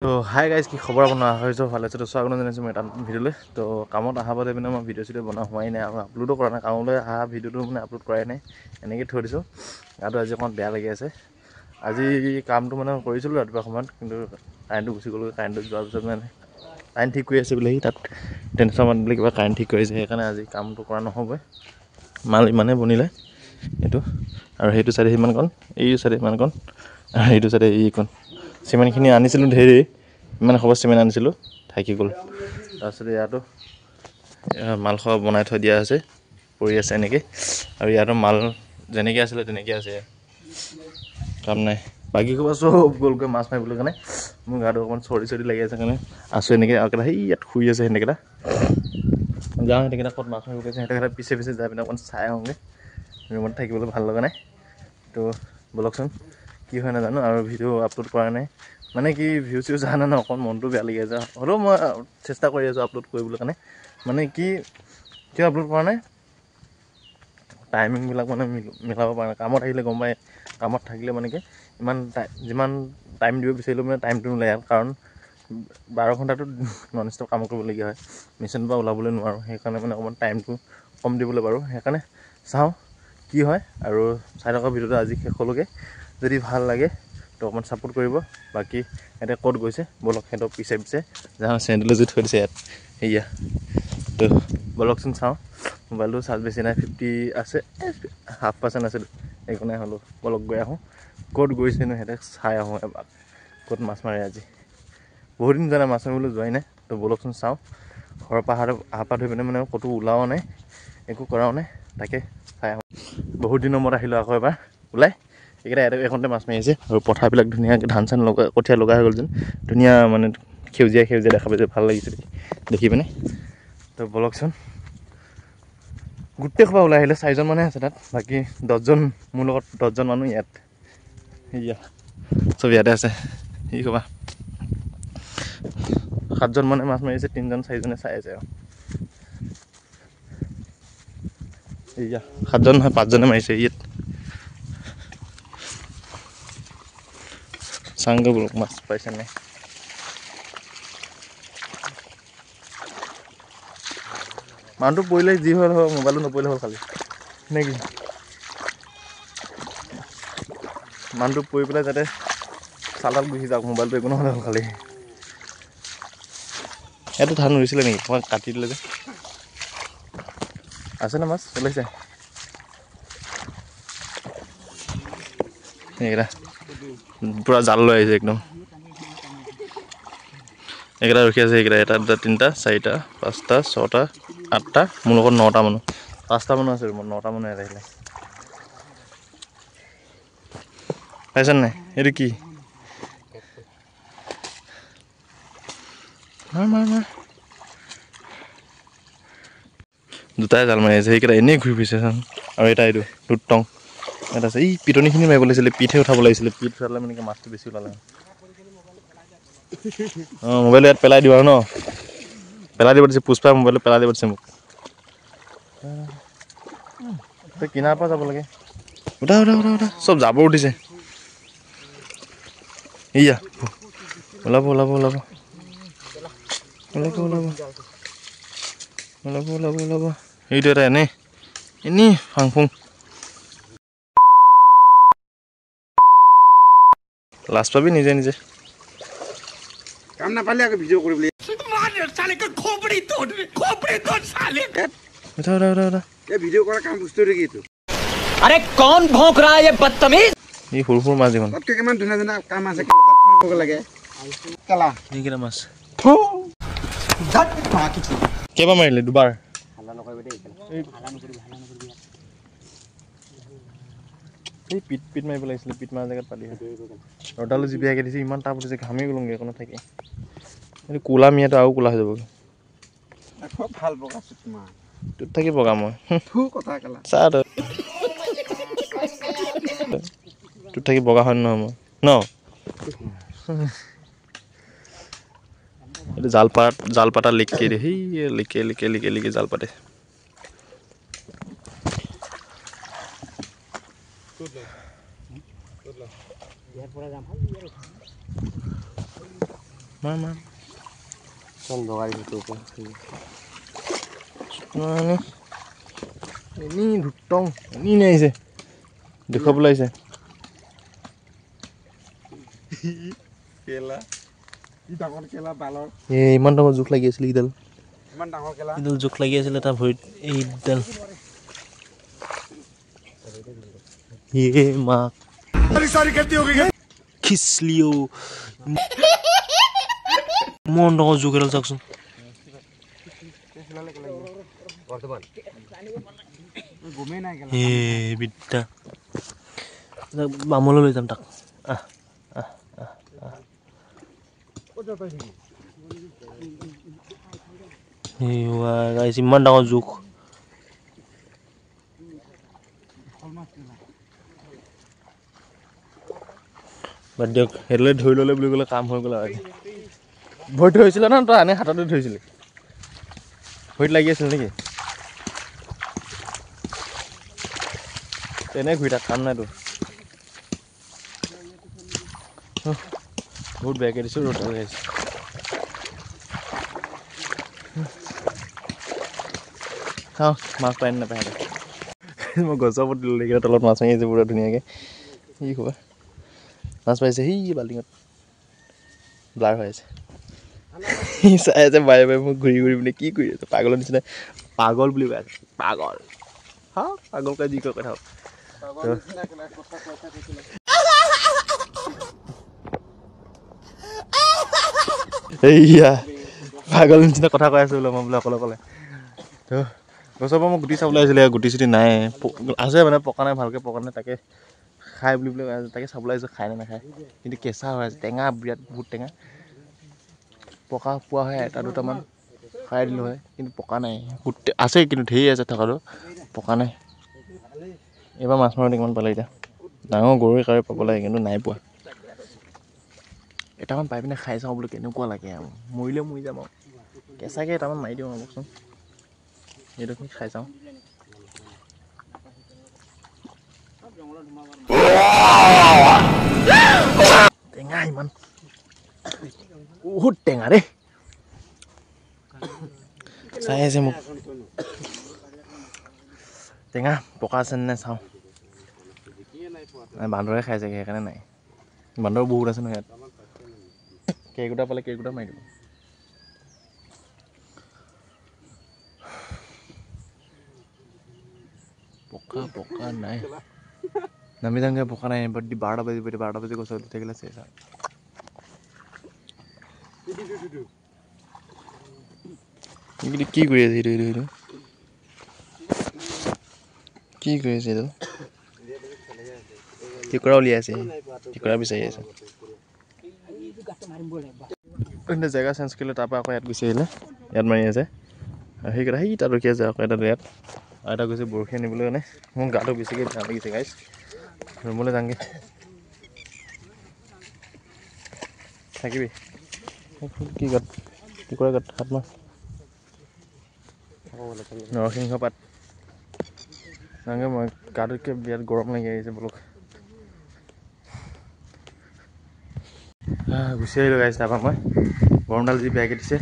তো hi guys কি খবৰ আপোনাৰ হৈছোঁ ভালে আছোঁ। তো স্বাগতম জনাইছোঁ মই এটা ভিডিঅ'লৈ। তো কামত অহা পাতে পিনে মই ভিডিঅ' চিডিঅ' বনোৱা হোৱাই নাই আৰু আপলোডো কৰা নাই। কামলৈ অহা ভিডিঅ'টো মানে আপলোড কৰাই নাই, এনেকৈ থৈ দিছোঁ। গাটো আজি অকণমান বেয়া লাগি আছে। আজি কামটো মানে কৰিছিলোঁ ৰাতিপুৱা সময়ত, কিন্তু কাৰেণ্টটো গুচি গ'ল। কাৰেণ্টটো যোৱাৰ পিছত মানে কাৰেণ্ট ঠিক কৰি আছে বোলে, তাত টেনশ্যন মান দিলে কিবা কাৰেণ্ট ঠিক কৰিছে, সেইকাৰণে আজি কামটো কৰা নহ'বই। মাল ইমানেই বনিলে এইটো, আৰু সেইটো চাইডে সিমানকণ, এই চাইডে সিমানকণ, আৰু সেইটো চাইডে এইকণ। চিমেণ্টখিনি আনিছিলোঁ ধেৰেই, ইমান খবৰ চিমেণ্ট আনিছিলোঁ, থাকি গ'ল। তাৰপিছতে ইয়াতো মালসোপা বনাই থৈ দিয়া আছে, পৰি আছে এনেকৈ। আৰু ইয়াতো মাল যেনেকৈ আছিলে তেনেকৈ আছে, কাম নাই। বাকী খোপা চব গ'লগৈ মাছ মাৰিবলৈ কাৰণে। মোৰ গাটো অকণমান চৰ্দি লাগি আছে কাৰণে আছোঁ এনেকৈ। আৰু কেইটা সেই ইয়াত শুই আছে, সিহঁতকেইটা যাওঁ, সিহঁতকেইটা ক'ত মাছ মাৰিব গৈছে, সিহঁতকেইটা পিছে পিছে যাই পিনে অকণমান চাই আহোঁগৈ। ৰুমত থাকিবলৈ ভাল লগা নাই। তো ব'লকচোন, কি হয় নাজানো। আৰু ভিডিঅ' আপলোড কৰা নাই মানে কি, ভিউ চিউজ অহা নাই ন, অকণ মনটো বেয়া লাগি আছে। হ'লেও মই চেষ্টা কৰি আছোঁ আপলোড কৰিবলৈ কাৰণে। মানে কি কিয় আপলোড কৰা নাই, টাইমিংবিলাক মানে মিলাব পৰা নাই। কামত আহিলে গম পায়, কামত থাকিলে মানে কি যিমান টাইম দিব বিচাৰিলেও মানে টাইমটো নোলায়। কাৰণ 12 ঘণ্টাটো নন ষ্টপ কাম কৰিবলগীয়া হয়, মেচিনৰ পৰা ওলাবলৈ নোৱাৰোঁ। সেইকাৰণে মানে অকণমান টাইমটো কম দিবলৈ পাৰোঁ। সেইকাৰণে চাওঁ কি হয়। আৰু চাই থকা ভিডিঅ'টো আজি শেষলৈকে, যদি ভাল লাগে তো অকণমান ছাপোৰ্ট কৰিব। বাকী সিহঁতে ক'ত গৈছে ব'লক, সিহঁতক পিছে পিছে যাওঁ। চেণ্ডেল এযোৰ থৈ দিছে ইয়াত, সেয়া। তো ব'লকচোন চাওঁ। মোবাইলটো চাৰ্জ বেছি নাই, 50 আছে, 0.5% আছিল, একো নাই। হ'লেও ব'লক গৈ আহোঁ। ক'ত গৈছেনো সিহঁতে চাই আহোঁ এবাৰ, ক'ত মাছ মাৰে আজি। বহুত দিন যোৱা নাই, মাছ মাৰিবলৈ যোৱাই নাই। তো ব'লকচোন চাওঁ। ঘৰৰ পৰা অহা পৰা ধৰি পিনে মানে ক'তো ওলাও নাই, একো কৰাও নাই, তাকে চাই আহোঁ। বহুত দিনৰ মূৰত আহিলোঁ আকৌ এবাৰ ওলাই। এইকেইটা এইখনতে মাছ মাৰি আছে, আৰু পথাৰবিলাক ধুনীয়াকৈ ধান চান কঠীয়া লগা হৈ গ'ল যেন, ধুনীয়া মানে সেউজীয়া সেউজীয়া দেখা পাইছে, ভাল লাগিছে দেখি পিনে। তো ব'লকচোন, গোটেই সোপা ওলাই আহিলে, 4জন মানুহে আছে তাত। বাকী 10জন, মোৰ লগত 10জন মানুহ ইয়াত, সেয়া চব ইয়াতে আছে। কি ক'বা, 7জন মানে মাছ মাৰিছে, 3জন 4জনে চাই আছে। আৰু এয়া 7জন নহয়, 5জনে মাৰিছে ইয়াত। চাংগৈ বোলো মাছ পাইছে নাই। মানুহটো পৰিলে যি হ'ল হয়, মোবাইলটো নপৰিলে হ'ল খালি, নে কি? মানুহটো পৰি পেলাই যাতে চালডাল গুচি যাওক, মোবাইলটো একো নহ'লে হ'ল খালি। এইটো ধান ৰুইছিলে নেকি, মই কাটি দিলে যে। আছেনে মাছ, ওলাইছে এইকেইটা। পূৰা জাল লৈ আহিছে একদম। এইকেইটা ৰখি আছে, এইকেইটা 1 2 3 4 5 6 8টা, মোৰ লগত 9টা মানুহ, 5টা মানুহ আছে ৰুমত, 9টা মানুহ ইয়াত আহিলে। পাইছা নাই, এইটো কি? মাৰ দুটাই জাল মাৰি আছে, সেইকেইটা এনেই ঘূৰি ফুৰিছে চাওঁ। আৰু এটা এইটো দুটং এটা আছে, এই পিটনিখিনি মাৰিব লাগিছিলে, পিঠে উঠাব লাগিছিলে। পিঠ উঠালে মানে মাছটো বেছি ওলালে। অঁ, মোবাইলটো ইয়াত পেলাই দিওঁ আৰু ন, পেলাই দিব দিছে। পুষ্পাই মোবাইলটো পেলাই দিব দিছে মোক। তই কিনাৰৰ পৰা যাব লাগে, উঠা উঠা উঠা উঠা, চব জাবৰ উঠিছে। ইয়া ওলাব ওলাব ওলাব ওলাব ওলাব ওলাব ওলাব ওলাব। সেইটো এটা এনেই এনেই ফাং ফুং, লাজ পাবি নিজে নিজে। কাম নাপালে আকৌ ভিডিঅ' কৰিবলৈ। উঠা উঠা উঠা উঠা। এই ভিডিঅ' কৰা কাম বস্তু নেকি এইটো? अरे कौन भौंक रहा है ये बदतमीज। এই সৰু সৰু মাছ দেখোন, তাতকৈ কিমান ধুনীয়া ধুনীয়া কাম আছে, তাত কৰিব লাগে। কেলা এইকেইটা মাছ ধত কেইবাৰ মাৰিলে? 2বাৰ। এই পিট পিট মাৰিব লাগিছিলে, পিট মাৰা জেগাত পালি হয়। ৰদালো জিপিয়াকৈ দিছে, ইমান টাপ উঠিছে, ঘামি গ'লোগৈ অকণত থাকি। এইটো ক'লা মিয়াটো আৰু ক'লা হৈ যাব। খুব ভাল বগাইছো তোমাৰ, তোত থাকি বগা মই, কথা কেলা চা তই, তোত থাকি বগা হয় নহয় মই ন। এইটো জাল পাতা লিককে দিয়ে, সেই লিকে লিকে লিকে লিকে জাল পাতে। মাৰ চল লগাই দিছো তোৰ পৰা মানে এনেই ধুটং এনেই নাহিছে দেখুৱাবলৈ আহিছে কেলা ই ডাঙৰ কেলা বালৰ ইমান ডাঙৰ জোখ লাগি আছিলে এইডাল ইমান ডাঙৰ কেলা এইডাল জোখ লাগি আছিলে তাৰ ভৰিত এইডাল মা খিচলিও ইমান ডাঙৰ জোখ এডাল চাওকচোন গমেই নাই কেলা বিদ্যা বামলৈ লৈ যাম তাক ইমান ডাঙৰ জোখ বাদ দিয়ক সেইটোলৈ ধৰি ল'লে বুলি ক'লে কাম হৈ গ'ল আৰু ভৰিত ধৰিছিলে ন তই আনে হাততে ধৰিছিলি ভৰিত লাগি আছিল নেকি তেনে ঘূৰি তাক কাম নাইতো বহুত বেয়াকৈ দিছোঁ ৰ'দ হৈ আহিছে চাওঁ মাছ পাই নাপায় মই গছৰ ওপৰত দিলোঁ দেখি তলত মাছ মাৰি আছে পুৰা ধুনীয়াকৈ কি খবৰ মাছ পাইছে সি বাল্টিঙত ব্লাৰ হৈ আছে চাই আছে বাৰে বাৰে মোক ঘূৰি ঘূৰি পিনে কি কৰি আছে পাগলৰ নিচিনা পাগল বুলি কৈ আছে পাগল হা পাগল কৈ যি কয় কথা এইয়া পাগল নিচিনা কথা কৈ আছো বোলে মই বোলে অকলে অকলে তো গছৰ পৰা মই গুটি চাবলৈ আহিছিলে গুটি চুটি নাই আছে মানে পকা নাই ভালকৈ পকা নাই তাকে খাই বুলি বোলে তাকে চাবলৈ আহিছোঁ খাই নে নাখায় কিন্তু কেঁচা হৈ আছে টেঙা বিৰাট বহুত টেঙা পকা পোৱা হয় এটা দুটামান খাই দিলোঁ হয় কিন্তু পকা নাই গোটেই আছে কিন্তু ঢেৰ আছে থকাটো পকা নাই এইবাৰ মাছ মাৰোঁতে কিমান পালে এতিয়া ডাঙৰ গৰৈ কাৰৈ পাব লাগে কিন্তু নাই পোৱা এটামান পাই পিনে খাই চাওঁ বোলো কেনেকুৱা লাগে আৰু মৰিলে মৰি যাম আৰু কেঁচাকৈ এটামান মাৰি দিওঁ অলপচোন এইটোখিনি খাই চাওঁ টেঙা ইমান বহুত টেঙা দেই চাই আছে মোক টেঙা পকা আছে নে চাওঁ বান্দৰে খাই চাগে সেইকাৰণে নাই বান্দৰ বহুত আছে নহয় ইয়াত কেইকোটা পালে কেইকোটা মাৰি দিব পকা পকা নাই নামি যাওঁগৈ পকা নাই 12টা বাজি গছত উঠি থাকিলে চেঁচা কি কৰি আছে এইটো কি কৰি আছে এইটো টিকৰা উলিয়াই আছে টিকৰা বিচাৰি আছে জেগা চেঞ্জ কৰিলে তাৰপৰা আকৌ ইয়াত গুচি আহিলে ইয়াত মাৰি আছে আৰু সেইকেইটা সেই তাত ৰখি আছে আকৌ এটা ইয়াত আৰু এটা গৈছে বৰশী আনিবলৈ মানে মোৰ গাটো বেছিকৈ বেয়া লাগিছে গাইছ ৰুমলৈ যাওঁগৈ থাকিবি কি গাত টিকৰা গাত হাত মাৰ নৰসিংহ পাত যাওঁগৈ মই গাটোতকৈ বিৰাট গৰম লাগি আহিছে বোলো গুচি আহিলোঁ গাইছ তাৰপৰা মই গৰমডাল যি বেয়াকৈ দিছে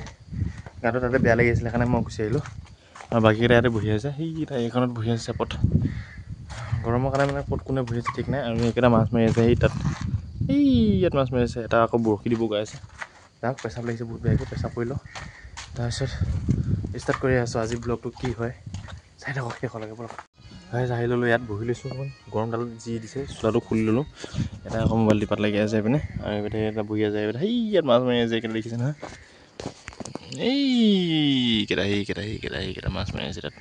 গাটো তাতে বেয়া লাগি আছিলে সেইকাৰণে মই গুচি আহিলোঁ আৰু বাকীকেইটা ইয়াতে বহি আছে সেইকেইটা এইখনত বহি আছে চেপত গৰমৰ কাৰণে মানে ক'ত কোনে বহি আছে ঠিক নাই আৰু এইকেইটা মাছ মাৰি আছে সেই তাত এই ইয়াত মাছ মাৰি আছে এটা আকৌ বৰশী দিব গৈ আছে যাওক পেচাব লাগিছে বহুত বেয়াকৈ পেচাব কৰিলোঁ তাৰপিছত ষ্টাৰ্ট কৰি আছোঁ আজি ব্লগটো কি হয় চাই থাকক শেষলৈকে বলক আহি ল'লোঁ ইয়াত বহি লৈছোঁ অকণমান গৰমডাল যি দিছে চোলাটো খুলি ল'লোঁ এটা আকৌ মোবাইল টিপাত লাগি আছে এইপিনে আৰু এইপিনে এটা বহি আছে এইপিনে সেই ইয়াত মাছ মাৰি আছে এইকেইটা দেখিছে নহয় এইকেইটা মাছ মাৰি আছে তাত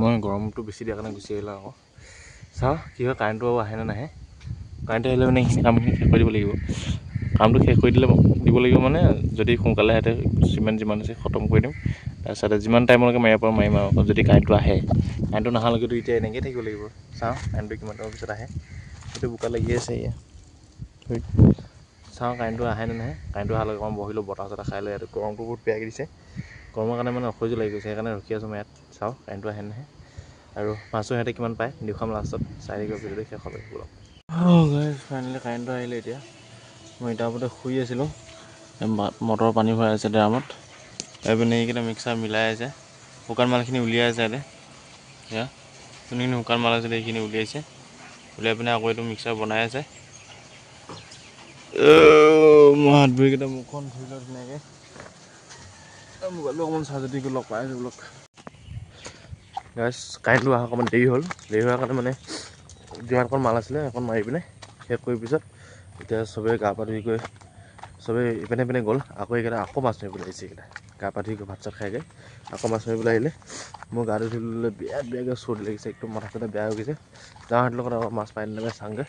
মই গৰমটো বেছি দিয়াৰ কাৰণে গুচি আহিলোঁ আকৌ চাওঁ কি হয় কাৰেণ্টটো আহে নে নাহে কাৰেণ্টটো আহিলে মানে এইখিনি কামখিনি শেষ কৰি দিব লাগিব কামটো শেষ কৰি দিলে দিব লাগিব মানে যদি সোনকালে সিহঁতে চিমেণ্ট যিমান আছে খতম কৰি দিম তাৰপিছতে যিমান টাইমলৈকে মাৰিব পাৰোঁ মাৰিম আৰু যদি কাৰেণ্টটো আহে কাৰেণ্টটো নহালৈকেতো এতিয়া এনেকৈ থাকিব লাগিব চাওঁ কাৰেণ্টটো কিমান টাইমৰ পিছত আহে সেইটো বোকা লাগি আছে এয়া চাওঁ কাৰেণ্টটো আহে নে নাহে কাৰেণ্টটো অহালৈকে অকণমান বহিলোঁ বতাহ চতাহ খাই লৈ ইয়াত গৰমটো বহুত বেয়াকৈ দিছে গৰমৰ কাৰণে মানে অসহ্য লাগি গৈছে সেইকাৰণে ৰখি আছোঁ মই ইয়াত চাওঁ কাৰেণ্টটো আহে নাহে আৰু মাছো সিহঁতে কিমান পায় দেখুৱাম লাষ্টত চাই থাকিব ভিডিঅ'টো শেষ হ'ব ফাইনেলি কাৰেণ্টটো আহিলে এতিয়া মই ইটাৰ ওপৰতে শুই আছিলোঁ মটৰৰ পানী ভৰাই আছে ড্ৰামত এইপিনে এইকেইটা মিক্সাৰ মিলাই আছে শুকান মালখিনি উলিয়াই আছে ইয়াতে সেয়া যোনখিনি শুকান মাল আছিলে এইখিনি উলিয়াইছে উলিয়াই পিনে আকৌ এইটো মিক্সাৰ বনাই আছে মই হাত ভৰিকেইটা মুখখন ধুই লওঁ ধুনীয়াকৈ মোবাইলটো অকণমান চাৰ্জ দি লগ পাই আছোঁ বোলক গাইছ কাৰেণ্টটো অহা অকণমান দেৰি হ'ল দেৰি হোৱাৰ কাৰণে মানে যিমানকণ মাল আছিলে অকণ মাৰি পিনে শেষ কৰি পিছত এতিয়া চবেই গা পা ধুই গৈ চবেই ইপিনে পিনে গ'ল আকৌ এইকেইটা আকৌ মাছ মাৰিবলৈ আহিছে এইকেইটা গা পা ধুই গৈ ভাত চাত খাইগৈ আকৌ মাছ মাৰিবলৈ আহিলে মোৰ গাটো ধুই বেয়াকৈ চৰ্দি লাগিছে একদম মাথা চাথা বেয়া হৈ গৈছে যাওঁহঁতৰ লগত আকৌ মাছ পাই নাপাই চাওঁগৈ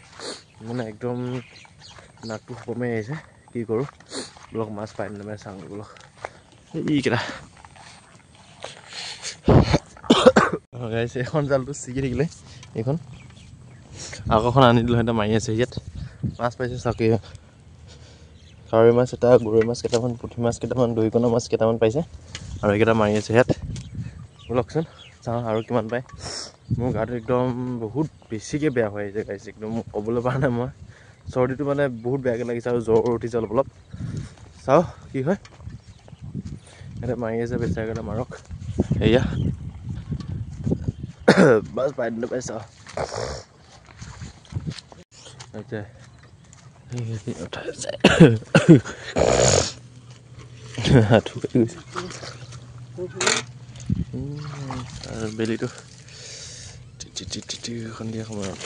মানে একদম নাকটো কমেই আহিছে কি কৰোঁ বোলক মাছ পাই নাপাই চাওঁগৈ বোলক এইকেইটা গাইছে এখন জালটো ছিগি থাকিলে এইখন আকৌখন আনি দিলোঁ সিহঁতে মাৰি আছে ইয়াত মাছ পাইছে চাকি কাৱৈ মাছ এটা গৰৈ মাছ কেইটামান পুঠি মাছ কেইটামান দৰিকণা মাছ কেইটামান পাইছে আৰু এইকেইটা মাৰি আছে ইয়াত বোলকচোন চাওঁ আৰু কিমান পায় মোৰ গাটো একদম বহুত বেছিকৈ বেয়া হৈ আহিছে গাইছে একদম মোক ক'বলৈ পৰা নাই মই চৰ্দিটো মানে বহুত বেয়াকৈ লাগিছে আৰু জ্বৰ উঠিছে অলপ অলপ চাওঁ কি হয় সিহঁতে মাৰি আছে বেচাৰকেইটা মাৰক এয়া বাছ পাই দিলে পাইছা উঠাই যায় হাঁঠু কাটি গৈছে আৰু বেলিটো সন্ধিয়া সময়ত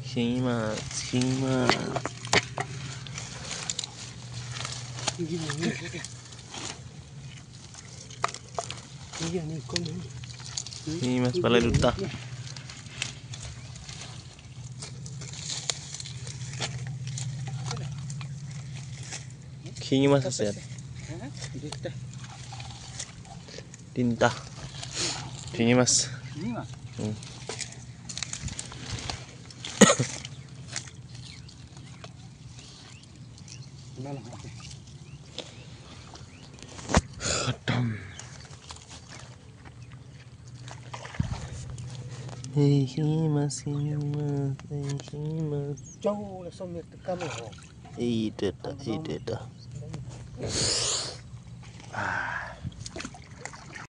শিঙি মাছ শিঙি মাছ পালে দুটা শিঙি মাছ আছে ইয়াত তিনিটা শিঙি মাছ শিঙি মাছ এইটো এটা